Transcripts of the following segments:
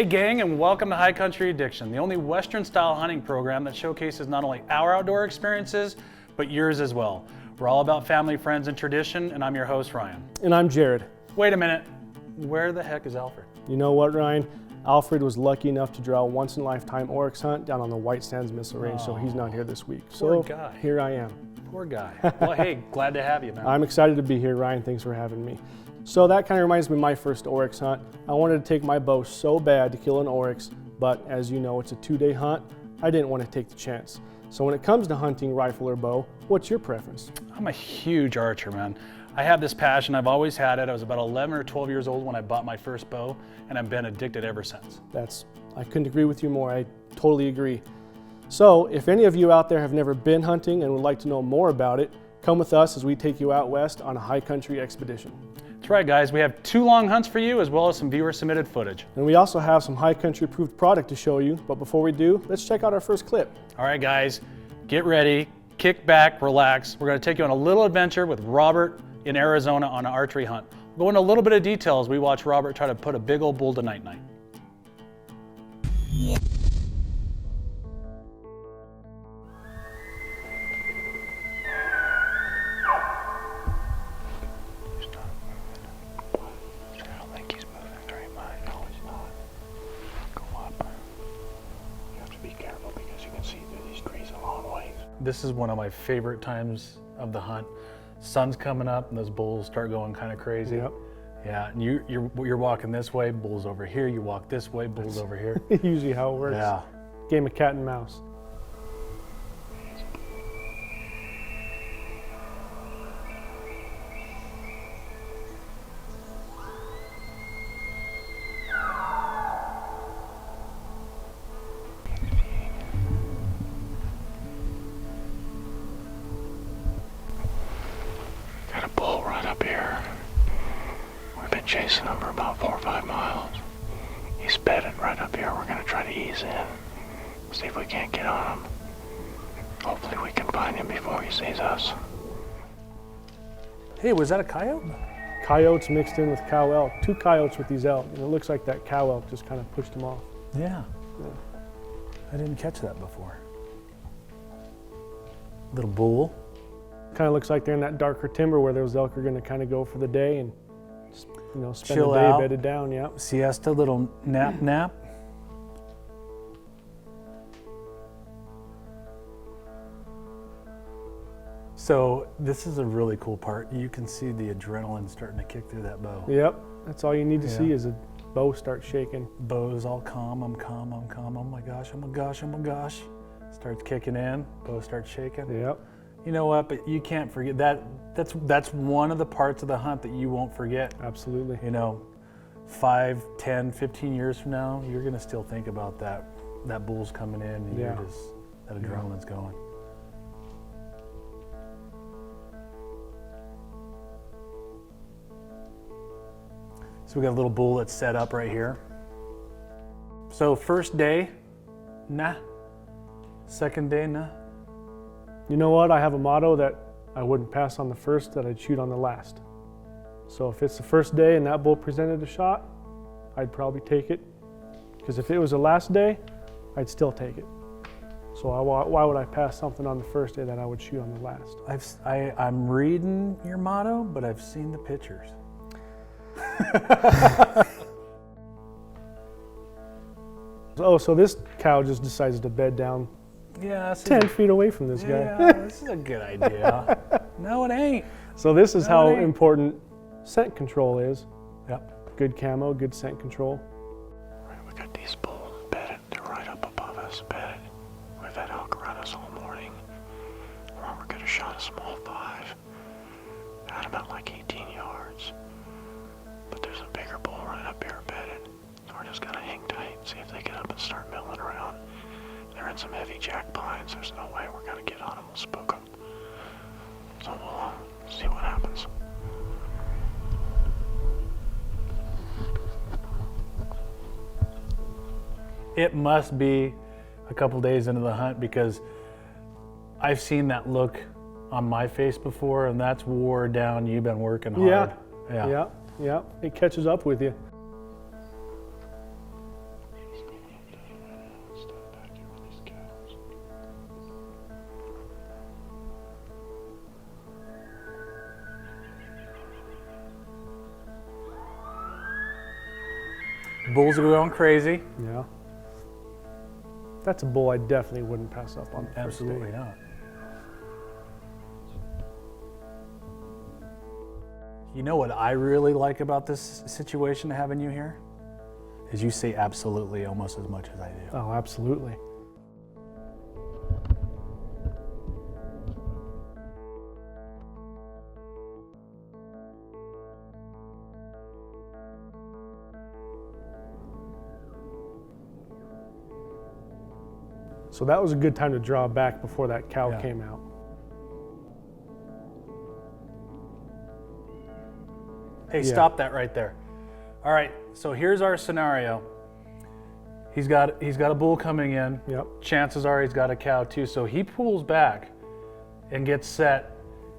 Hey gang, and welcome to High Country Addiction, the only Western style hunting program that showcases not only our outdoor experiences, but yours as well. We're all about family, friends, and tradition, and I'm your host, Ryan. And I'm Jared. Wait a minute, where the heck is Alfred? You know what, Ryan? Alfred was lucky enough to draw a once-in-a-lifetime oryx hunt down on the White Sands Missile Range, so he's not here this week. Poor guy. Here I am. Poor guy. Well, hey, glad to have you, man. I'm excited to be here, Ryan. Thanks for having me. So that kind of reminds me of my first oryx hunt. I wanted to take my bow so bad to kill an oryx, but as you know, it's a 2-day hunt. I didn't want to take the chance. So when it comes to hunting rifle or bow, what's your preference? I'm a huge archer, man. I have this passion, I've always had it. I was about 11 or 12 years old when I bought my first bow, and I've been addicted ever since. I couldn't agree with you more. I totally agree. So if any of you out there have never been hunting and would like to know more about it, come with us as we take you out west on a high country expedition. That's right, guys. We have 2 long hunts for you, as well as some viewer submitted footage. And we also have some high country approved product to show you, but before we do, let's check out our first clip. All right, guys, get ready, kick back, relax. We're gonna take you on a little adventure with Robert in Arizona on an archery hunt. We'll go into a little bit of detail as we watch Robert try to put a big old bull to night-night. This is one of my favorite times of the hunt. Sun's coming up and those bulls start going kind of crazy. Yep. Yeah, and you're walking this way, bulls over here. You walk this way, bulls over here. Usually how it works. Yeah. Game of cat and mouse. Chasing him for about 4 or 5 miles. He's bedded right up here. We're gonna try to ease in, see if we can't get on him. Hopefully we can find him before he sees us. Hey, was that a coyote? Coyotes mixed in with cow elk. 2 coyotes with these elk, and it looks like that cow elk just kind of pushed them off. Yeah. I didn't catch that before. Little bull. Kind of looks like they're in that darker timber where those elk are gonna kind of go for the day and spend Chill the day out. bedded down. Yeah. Siesta, little nap. So this is a really cool part. You can see the adrenaline starting to kick through that bow. Yep. That's all you need to see is a bow start shaking. Bow's all calm, I'm calm. Oh my gosh. Starts kicking in, bow starts shaking. Yep. You know what, but you can't forget that. That's one of the parts of the hunt that you won't forget. Absolutely. You know, 5, 10, 15 years from now, you're gonna still think about that bull's coming in and you're just, that adrenaline's going. So we got a little bull that's set up right here. So first day, nah. Second day, nah. You know what? I have a motto that I wouldn't pass on the first, that I'd shoot on the last. So if it's the first day and that bull presented a shot, I'd probably take it. Because if it was the last day, I'd still take it. So why would I pass something on the first day that I would shoot on the last? I'm reading your motto, but I've seen the pictures. So this cow just decides to bed down 10 feet away from this guy. Yeah, this is a good idea. No, it ain't. So this is how important scent control is. Yep. Good camo, good scent control. Right, we got these bulls bedded. They're right up above us, bedded. We've had elk around us all morning. Robert could have shot a small 5. Had him at like 18 yards. But there's a bigger bull right up here bedded. So we're just gonna hang tight, see if they get up and start milling around. They're in some heavy jack pines. There's no way we're gonna get on them. We'll spook them. So we'll see what happens. It must be a couple days into the hunt because I've seen that look on my face before, and that's wore down. You've been working hard. Yeah. It catches up with you. Bulls are going crazy. Yeah. That's a bull I definitely wouldn't pass up on the first day. Absolutely not. You know what I really like about this situation having you here? Is you say absolutely almost as much as I do. Oh, absolutely. So that was a good time to draw back before that cow Yeah. came out. Hey, Yeah. stop that right there. All right, so here's our scenario. He's got a bull coming in. Yep. Chances are he's got a cow too. So he pulls back and gets set,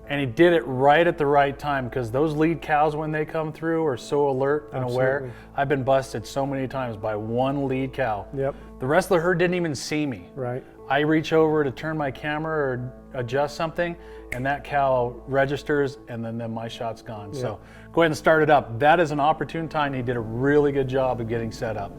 and he did it right at the right time because those lead cows, when they come through, are so alert and aware. Absolutely. I've been busted so many times by one lead cow. Yep. The rest of the herd didn't even see me. Right. I reach over to turn my camera or adjust something, and that cow registers, and then my shot's gone. So go ahead and start it up. That is an opportune time. He did a really good job of getting set up.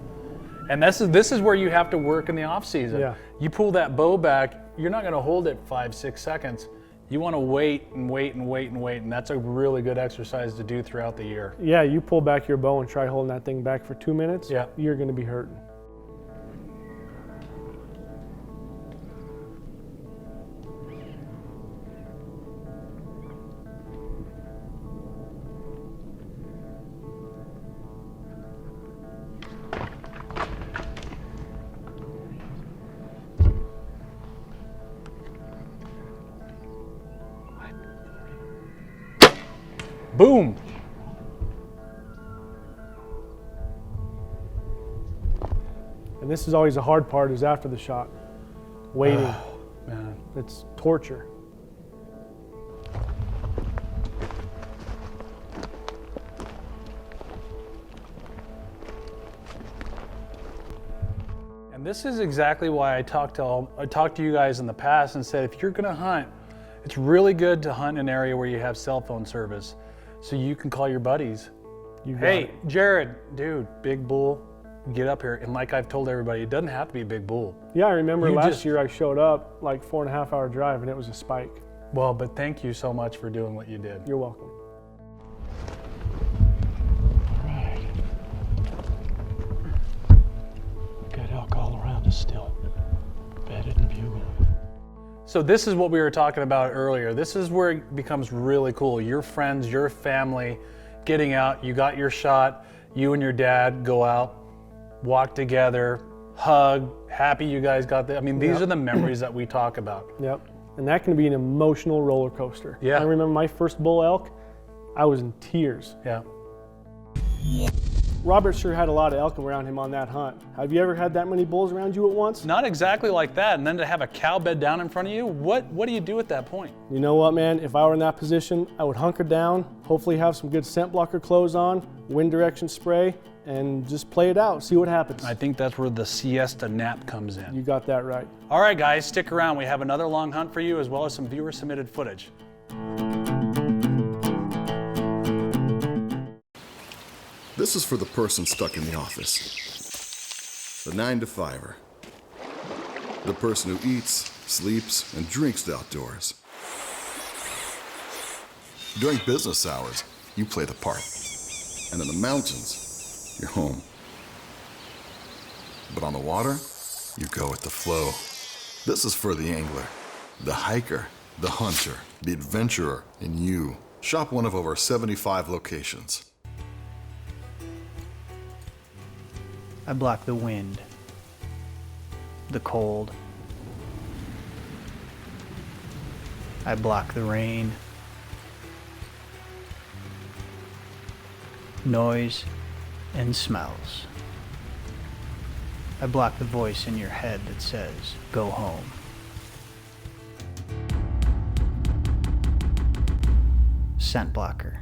And this is where you have to work in the off season. Yeah. You pull that bow back, you're not going to hold it 5-6 seconds. You want to wait and wait and wait and wait, and that's a really good exercise to do throughout the year. Yeah, you pull back your bow and try holding that thing back for 2 minutes, Yeah. you're going to be hurting. Boom! And this is always the hard part, is after the shot. Waiting. Man. It's torture. And this is exactly why I talked to you guys in the past and said, if you're going to hunt, it's really good to hunt in an area where you have cell phone service, so you can call your buddies. You got Hey, it. Jared, dude, big bull, get up here. And like I've told everybody, it doesn't have to be a big bull. Yeah, I remember You last just- year I showed up like 4.5 hour drive and it was a spike. Well, but thank you so much for doing what you did. You're welcome. Alright. Got elk all around us still. Bedded and bugled. So this is what we were talking about earlier. This is where it becomes really cool. Your friends, your family, getting out, you got your shot, you and your dad go out, walk together, hug, happy you guys got that. I mean, these Yep. are the memories that we talk about. Yep. And that can be an emotional roller coaster. Yeah. I remember my first bull elk, I was in tears. Yeah. Robert sure had a lot of elk around him on that hunt. Have you ever had that many bulls around you at once? Not exactly like that. And then to have a cow bed down in front of you, what do you do at that point? You know what, man? If I were in that position, I would hunker down, hopefully have some good scent blocker clothes on, wind direction spray, and just play it out, see what happens. I think that's where the siesta nap comes in. You got that right. All right, guys, stick around. We have another long hunt for you, as well as some viewer submitted footage. This is for the person stuck in the office. The 9-to-5er. The person who eats, sleeps, and drinks the outdoors. During business hours, you play the part. And in the mountains, you're home. But on the water, you go with the flow. This is for the angler, the hiker, the hunter, the adventurer, and you. Shop one of over 75 locations. I block the wind, the cold. I block the rain, noise, and smells. I block the voice in your head that says, go home. Scent blocker.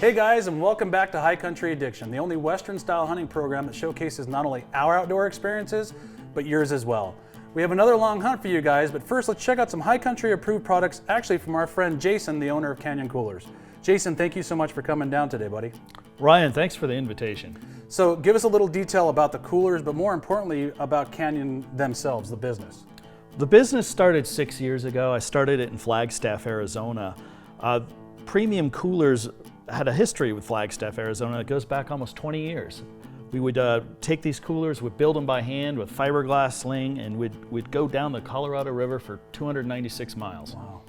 Hey guys, and welcome back to High Country Addiction, the only Western style hunting program that showcases not only our outdoor experiences, but yours as well. We have another long hunt for you guys, but first let's check out some High Country approved products, actually from our friend Jason, the owner of Canyon Coolers. Jason, thank you so much for coming down today, buddy. Ryan, thanks for the invitation. So give us a little detail about the coolers, but more importantly about Canyon themselves, the business. The business started 6 years ago. I started it in Flagstaff, Arizona. Premium coolers had a history with Flagstaff, Arizona. It goes back almost 20 years. We would take these coolers, we'd build them by hand with fiberglass sling, and we'd go down the Colorado River for 296 miles. Wow,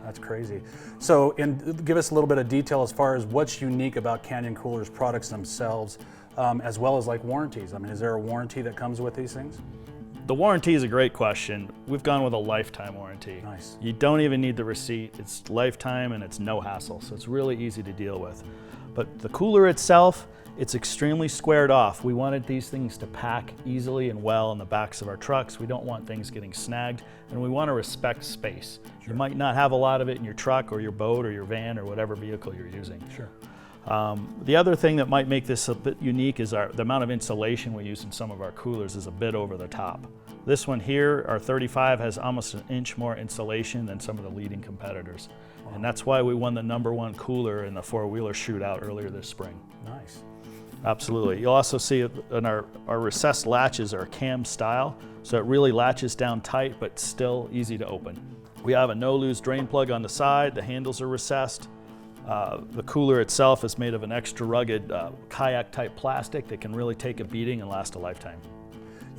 that's crazy. So, and give us a little bit of detail as far as what's unique about Canyon Coolers products themselves, as well as like warranties. I mean, is there a warranty that comes with these things? The warranty is a great question. We've gone with a lifetime warranty. Nice. You don't even need the receipt. It's lifetime and it's no hassle, so it's really easy to deal with. But the cooler itself, it's extremely squared off. We wanted these things to pack easily and well in the backs of our trucks. We don't want things getting snagged, and we want to respect space. Sure. You might not have a lot of it in your truck or your boat or your van or whatever vehicle you're using. Sure. The other thing that might make this a bit unique is the amount of insulation we use in some of our coolers is a bit over the top. This one here, our 35, has almost an inch more insulation than some of the leading competitors. Wow. And that's why we won the #1 cooler in the four-wheeler shootout earlier this spring. Nice. Absolutely. You'll also see in our recessed latches are cam style, so it really latches down tight but still easy to open. We have a no-lose drain plug on the side, the handles are recessed. The cooler itself is made of an extra rugged kayak-type plastic that can really take a beating and last a lifetime.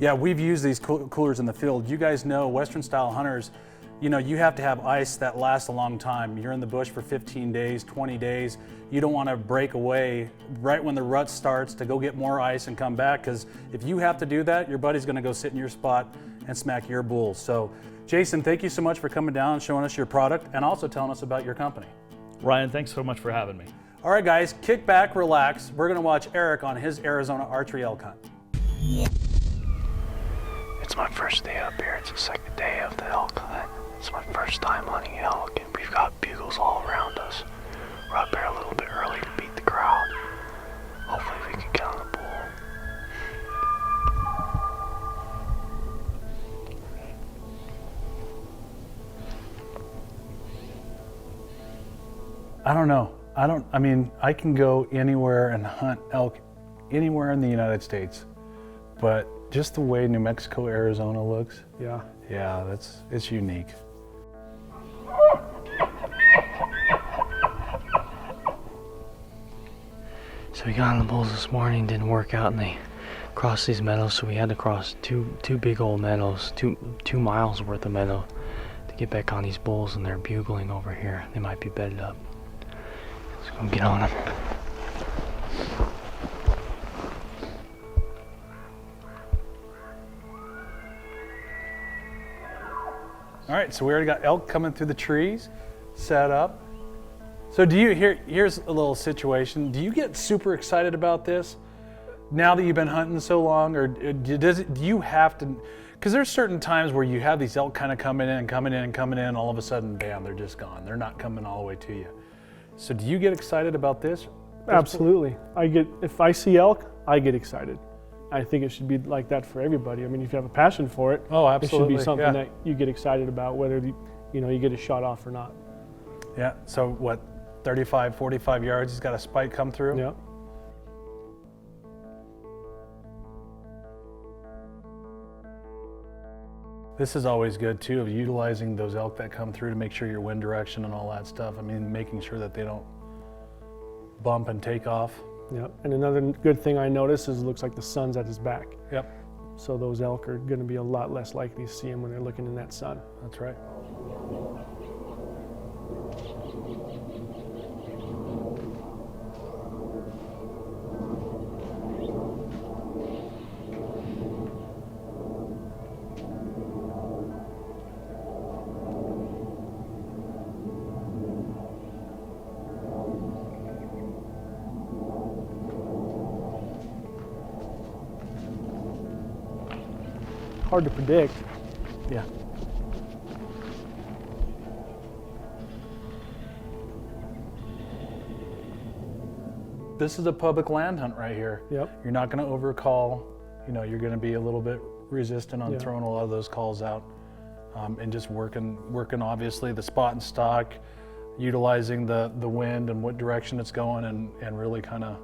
Yeah, we've used these coolers in the field. You guys know, Western style hunters, you know, you have to have ice that lasts a long time. You're in the bush for 15 days, 20 days. You don't want to break away right when the rut starts to go get more ice and come back, because if you have to do that, your buddy's going to go sit in your spot and smack your bulls. So, Jason, thank you so much for coming down and showing us your product and also telling us about your company. Ryan, thanks so much for having me. All right, guys, kick back, relax. We're going to watch Eric on his Arizona archery elk hunt. It's my first day up here. It's the second day of the elk hunt. It's my first time hunting elk, and we've got bugles all around us. We're up here a little bit early to beat the crowd. Hopefully we can get on a bull. I don't know. I mean, I can go anywhere and hunt elk anywhere in the United States, but just the way New Mexico, Arizona looks, Yeah. yeah, it's unique. So we got on the bulls this morning, didn't work out, and they crossed these meadows, so we had to cross two big old meadows, two miles worth of meadow to get back on these bulls, and they're bugling over here. They might be bedded up. Let's go get on them. All right, so we already got elk coming through the trees, set up. So here's a little situation. Do you get super excited about this now that you've been hunting so long, or do you have to, because there's certain times where you have these elk kind of coming in, and all of a sudden, bam, they're just gone. They're not coming all the way to you. So do you get excited about this? Absolutely. If I see elk, I get excited. I think it should be like that for everybody. I mean, if you have a passion for it, oh, it should absolutely, be something yeah, that you get excited about, whether you get a shot off or not. Yeah, so what, 35, 45 yards, he's got a spike come through? Yeah. This is always good too, of utilizing those elk that come through to make sure your wind direction and all that stuff. I mean, making sure that they don't bump and take off. Yeah. And another good thing I notice is it looks like the sun's at his back. Yep, So those elk are going to be a lot less likely to see him when they're looking in that sun. that's right. Hard to predict. Yeah. this is a public land hunt right here. Yep. You're not going to overcall. You know, you're going to be a little bit resistant on Yeah. throwing a lot of those calls out, and just working obviously the spot and stock, utilizing the wind and what direction it's going, and really kind of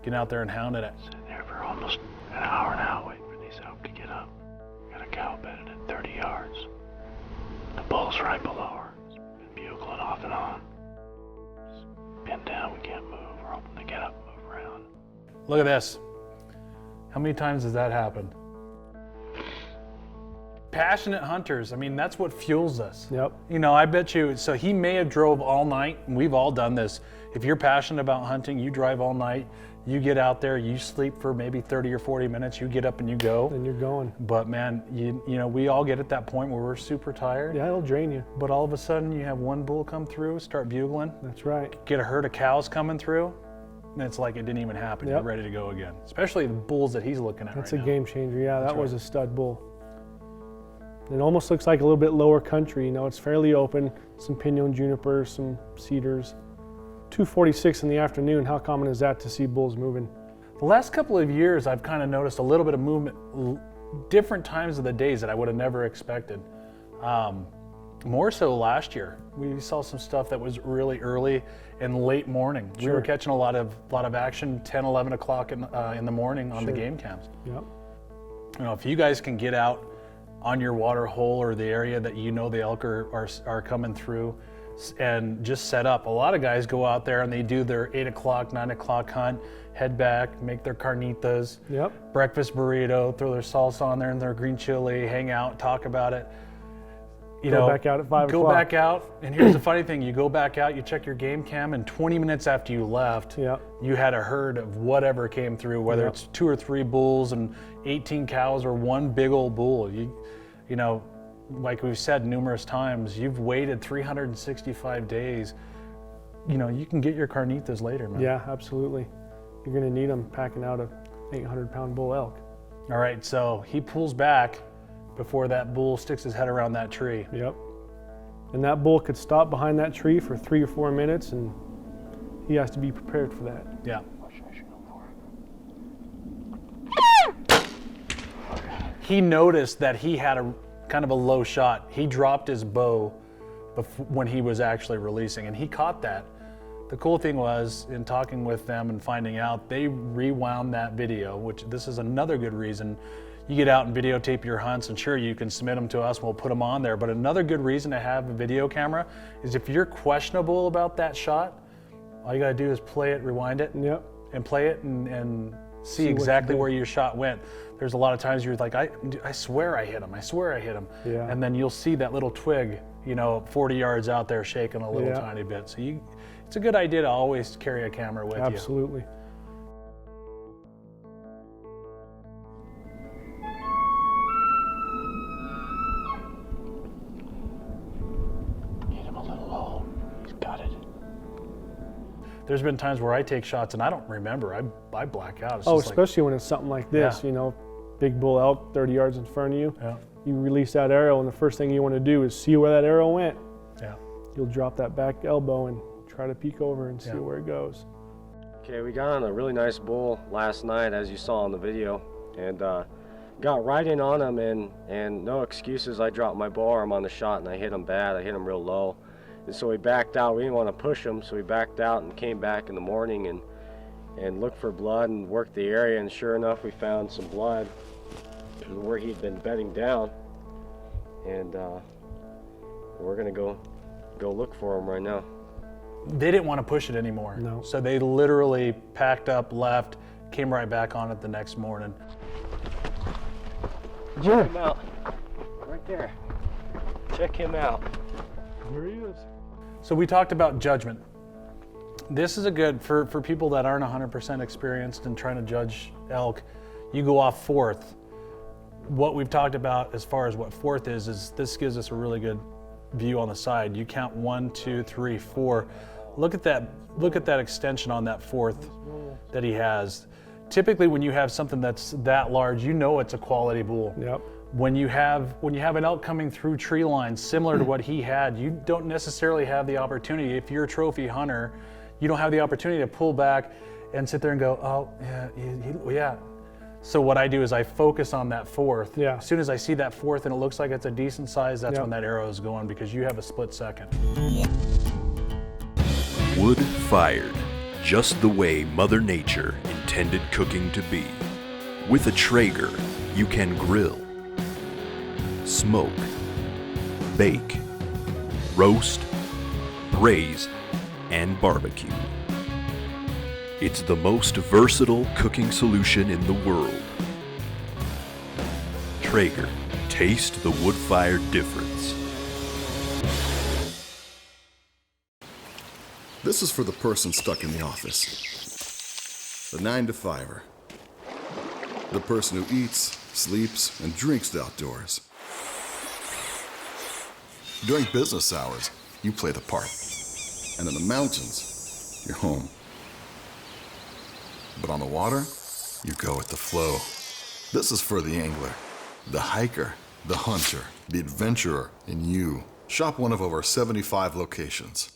getting out there and hounding it. Sitting there for almost an hour now waiting for these elk to get up. Got a cow bedded at 30 yards. The bull's right below her. It's been bugling off and on. Just pinned down, we can't move. We're hoping to get up and move around. Look at this. How many times has that happened? Passionate hunters, I mean, that's what fuels us. Yep. You know, I bet you, so he may have drove all night, and we've all done this. If you're passionate about hunting, you drive all night, you get out there, you sleep for maybe 30 or 40 minutes, you get up and you go. Then you're going. But man, you know, we all get at that point where we're super tired. Yeah, it'll drain you. But all of a sudden you have one bull come through, start bugling, That's right. get a herd of cows coming through, and it's like it didn't even happen. Yep. You're ready to go again. Especially the bulls that he's looking at That's right a now. game changer. Yeah, that That's was right. a stud bull. It almost looks like a little bit lower country. You know, it's fairly open. Some pinyon junipers, some cedars. 2:46 in the afternoon. How common is that to see bulls moving? The last couple of years, I've kind of noticed a little bit of movement, different times of the days that I would have never expected. More so last year, we saw some stuff that was really early and late morning. We were Sure. catching a lot of action 10, 11 o'clock in the morning on the Sure. game cams. Yep. You know, if you guys can get out on your water hole or the area that you know the elk are coming through and just set up. A lot of guys go out there and they do their 8 o'clock, 9 o'clock hunt, head back, make their carnitas, Yep. breakfast burrito, throw their salsa on there and their green chili, hang out, talk about it. You Go know, back out at 5 go o'clock. back out, and here's the funny thing: you go back out, you check your game cam, and 20 minutes after you left, Yep. you had a herd of whatever came through, whether Yep. it's 2 or 3 bulls and 18 cows or one big old bull. You know, like we've said numerous times, you've waited 365 days. You know, you can get your carnitas later, man. Yeah, absolutely. You're going to need them packing out a 800-pound bull elk. All right, so he pulls back before that bull sticks his head around that tree. Yep. And that bull could stop behind that tree for 3 or 4 minutes, and he has to be prepared for that. Yeah. What should I shoot him for? He noticed that he had a kind of a low shot. He dropped his bow when he was actually releasing, and he caught that. The cool thing was, in talking with them and finding out, they rewound that video, which this is another good reason. You get out and videotape your hunts, and sure, you can submit them to us and we'll put them on there. But another good reason to have a video camera is if you're questionable about that shot, all you gotta do is play it, rewind it, Yep. and play it and see what you exactly did. where your shot went. There's a lot of times you're like, I swear I hit him. I swear I hit him. Yeah. And then you'll see that little twig, you know, 40 yards out there shaking a little Yeah. tiny bit. So it's a good idea to always carry a camera with you. Absolutely. Hit him a little low. He's got it. There's been times where I take shots and I don't remember. I black out. It's Oh, just like, especially when it's something like this, Yeah. you know, big bull elk 30 yards in front of you. yeah, You release that arrow, and the first thing you want to do is see where that arrow went. yeah. You'll drop that back elbow and try to peek over and see Yeah. where it goes. Okay, we got on a really nice bull last night, as you saw in the video, and got right in on him, and no excuses. I dropped my bow arm on the shot, and I hit him bad. I hit him real low, and so we backed out. We didn't want to push him, so we backed out and came back in the morning and looked for blood and worked the area, and sure enough, we found some blood where he'd been bedding down, and we're gonna go look for him right now. They didn't want to push it anymore. No. So they literally packed up, left, came right back on it the next morning. Check him out, right there. Check him out. There he is. So we talked about judgment. This is a good, for people that aren't 100% experienced in trying to judge elk, you go off fourth. What we've talked about as far as what fourth is this gives us a really good view on the side. You count 1, 2, 3, 4. Look at that extension on that fourth that he has. Typically when you have something that's that large, you know it's a quality bull. Yep. When you have an elk coming through tree lines similar to what he had, you don't necessarily have the opportunity. If you're a trophy hunter, you don't have the opportunity to pull back and sit there and go, oh, yeah, yeah. So what I do is I focus on that fourth. Yeah. As soon as I see that fourth and it looks like it's a decent size, that's Yep. when that arrow is going, because you have a split second. Wood fired, just the way Mother Nature intended cooking to be. With a Traeger, you can grill, smoke, bake, roast, braise, and barbecue. It's the most versatile cooking solution in the world. Traeger, taste the wood-fired difference. This is for the person stuck in the office. The 9-to-5er. The person who eats, sleeps, and drinks the outdoors. During business hours, you play the part. And in the mountains, you're home. But on the water, you go with the flow. This is for the angler, the hiker, the hunter, the adventurer in you. Shop one of over 75 locations.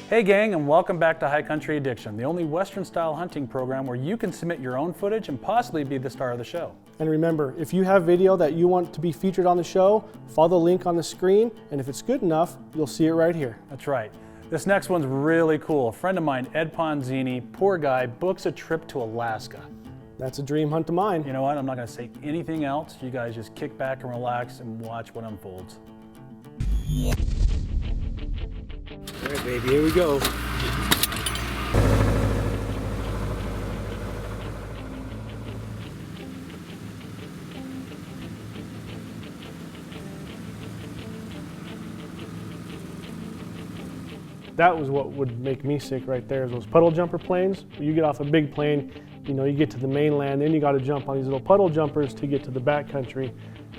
Hey gang, and welcome back to High Country Addiction, the only Western style hunting program where you can submit your own footage and possibly be the star of the show. And remember, if you have video that you want to be featured on the show, follow the link on the screen, and if it's good enough, you'll see it right here. That's right. This next one's really cool. A friend of mine, Ed Ponzini, poor guy, books a trip to Alaska. That's a dream hunt of mine. You know what? I'm not going to say anything else. You guys just kick back and relax and watch what unfolds. All right, baby, here we go. That was what would make me sick right there, is those puddle jumper planes. You get off a big plane, you know, you get to the mainland, then you got to jump on these little puddle jumpers to get to the backcountry.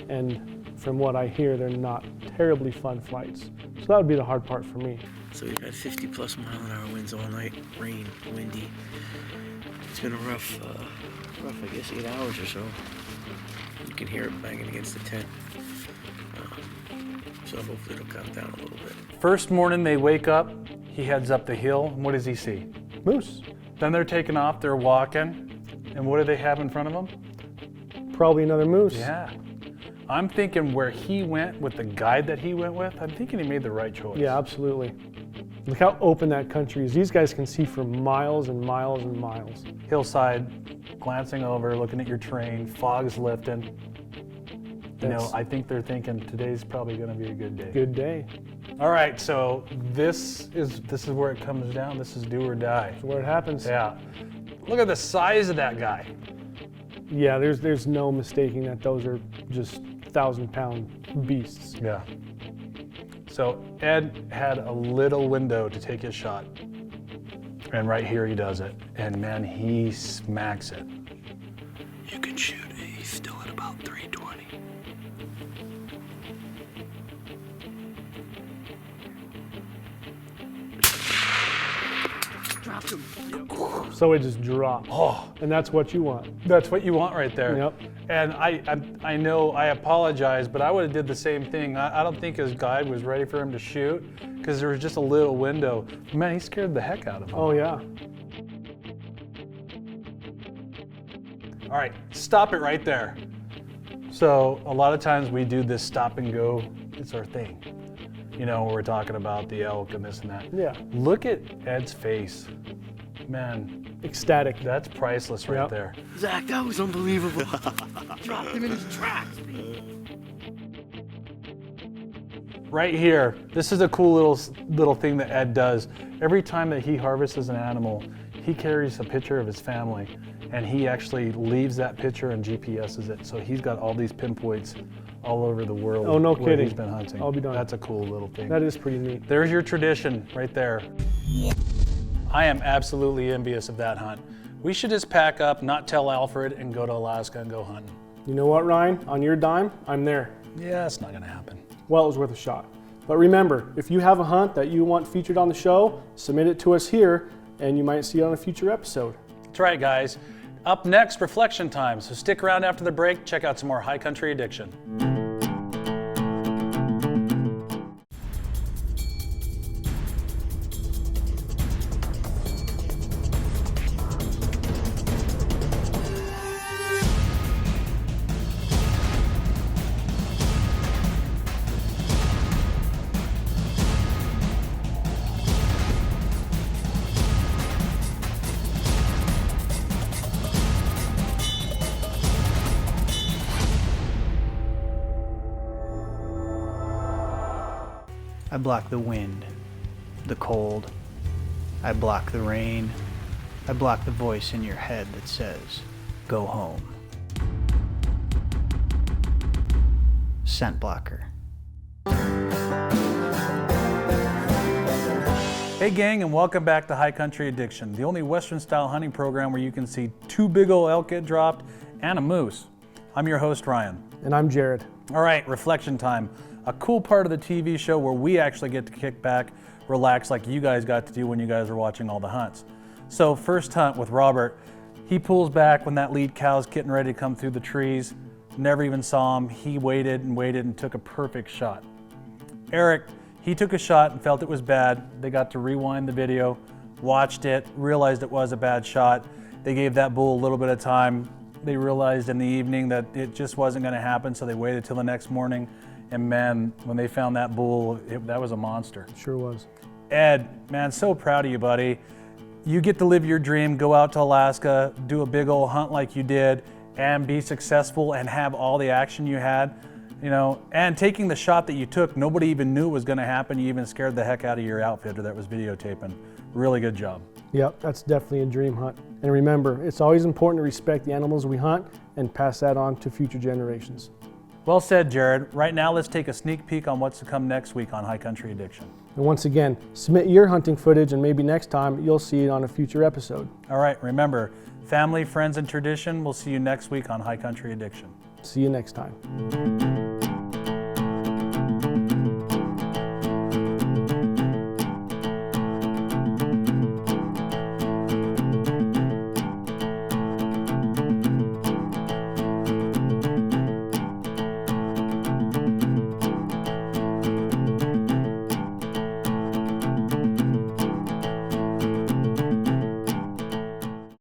And from what I hear, they're not terribly fun flights. So that would be the hard part for me. So we've had 50+ mile-an-hour winds all night, rain, windy. It's been a rough, I guess, 8 hours or so. You can hear it banging against the tent. So hopefully it'll calm down a little bit. First morning they wake up, he heads up the hill, and what does he see? Moose. Then they're taking off, they're walking, and what do they have in front of them? Probably another moose. Yeah. I'm thinking where he went with the guide that he went with, I'm thinking he made the right choice. Yeah, absolutely. Look how open that country is. These guys can see for miles and miles and miles. Hillside, glancing over, looking at your terrain, fog's lifting. You know, I think they're thinking today's probably going to be a good day. Good day. All right, so this is where it comes down. This is do or die. That's where it happens. Yeah. Look at the size of that guy. Yeah, there's no mistaking that those are just 1,000-pound beasts. Yeah. So Ed had a little window to take his shot. And right here he does it. And man, he smacks it. You can shoot. He's still at about 320. Dropped him. Yep. So it just drops. Oh, And that's what you want. that's what you want right there. Yep. And I know, I apologize, but I would have did the same thing. I don't think his guide was ready for him to shoot because there was just a little window. Man, he scared the heck out of him. Oh yeah. All right, stop it right there. So a lot of times we do this stop and go. It's our thing. You know, we're talking about the elk and this and that. Yeah. Look at Ed's face. Man, Ecstatic. that's priceless right Yep. there. Zach, that was unbelievable. Dropped him in his tracks. Right here, this is a cool little thing that Ed does. Every time that he harvests an animal, he carries a picture of his family, and he actually leaves that picture and GPSes it. So he's got all these pinpoints all over the world. Oh, no where kidding. He's been hunting. I'll be darned. That's a cool little thing. That is pretty neat. There's your tradition right there. I am absolutely envious of that hunt. We should just pack up, not tell Alfred, and go to Alaska and go hunting. You know what, Ryan? On your dime, I'm there. Yeah, it's not gonna happen. Well, it was worth a shot. But remember, if you have a hunt that you want featured on the show, submit it to us here, and you might see it on a future episode. That's right, guys. Up next, reflection time. So stick around after the break, check out some more High Country Addiction. I block the wind, the cold. I block the rain. I block the voice in your head that says, go home. Scent blocker. Hey gang, and welcome back to High Country Addiction, the only Western style hunting program where you can see 2 big old elk get dropped and a moose. I'm your host, Ryan. And I'm Jared. All right, reflection time. A cool part of the TV show where we actually get to kick back, relax like you guys got to do when you guys were watching all the hunts. So first hunt with Robert, he pulls back when that lead cow's getting ready to come through the trees. Never even saw him. He waited and took a perfect shot. Eric, he took a shot and felt it was bad. They got to rewind the video, watched it, realized it was a bad shot. They gave that bull a little bit of time. They realized in the evening that it just wasn't going to happen, so they waited till the next morning. And man, when they found that bull, that was a monster. Sure was. Ed, man, so proud of you, buddy. You get to live your dream, go out to Alaska, do a big old hunt like you did, and be successful and have all the action you had. You know, and taking the shot that you took, nobody even knew it was going to happen. You even scared the heck out of your outfitter that was videotaping. Really good job. Yep, that's definitely a dream hunt. And remember, it's always important to respect the animals we hunt and pass that on to future generations. Well said, Jared. Right now, let's take a sneak peek on what's to come next week on High Country Addiction. And once again, submit your hunting footage and maybe next time you'll see it on a future episode. All right, remember, family, friends, and tradition. We'll see you next week on High Country Addiction. See you next time.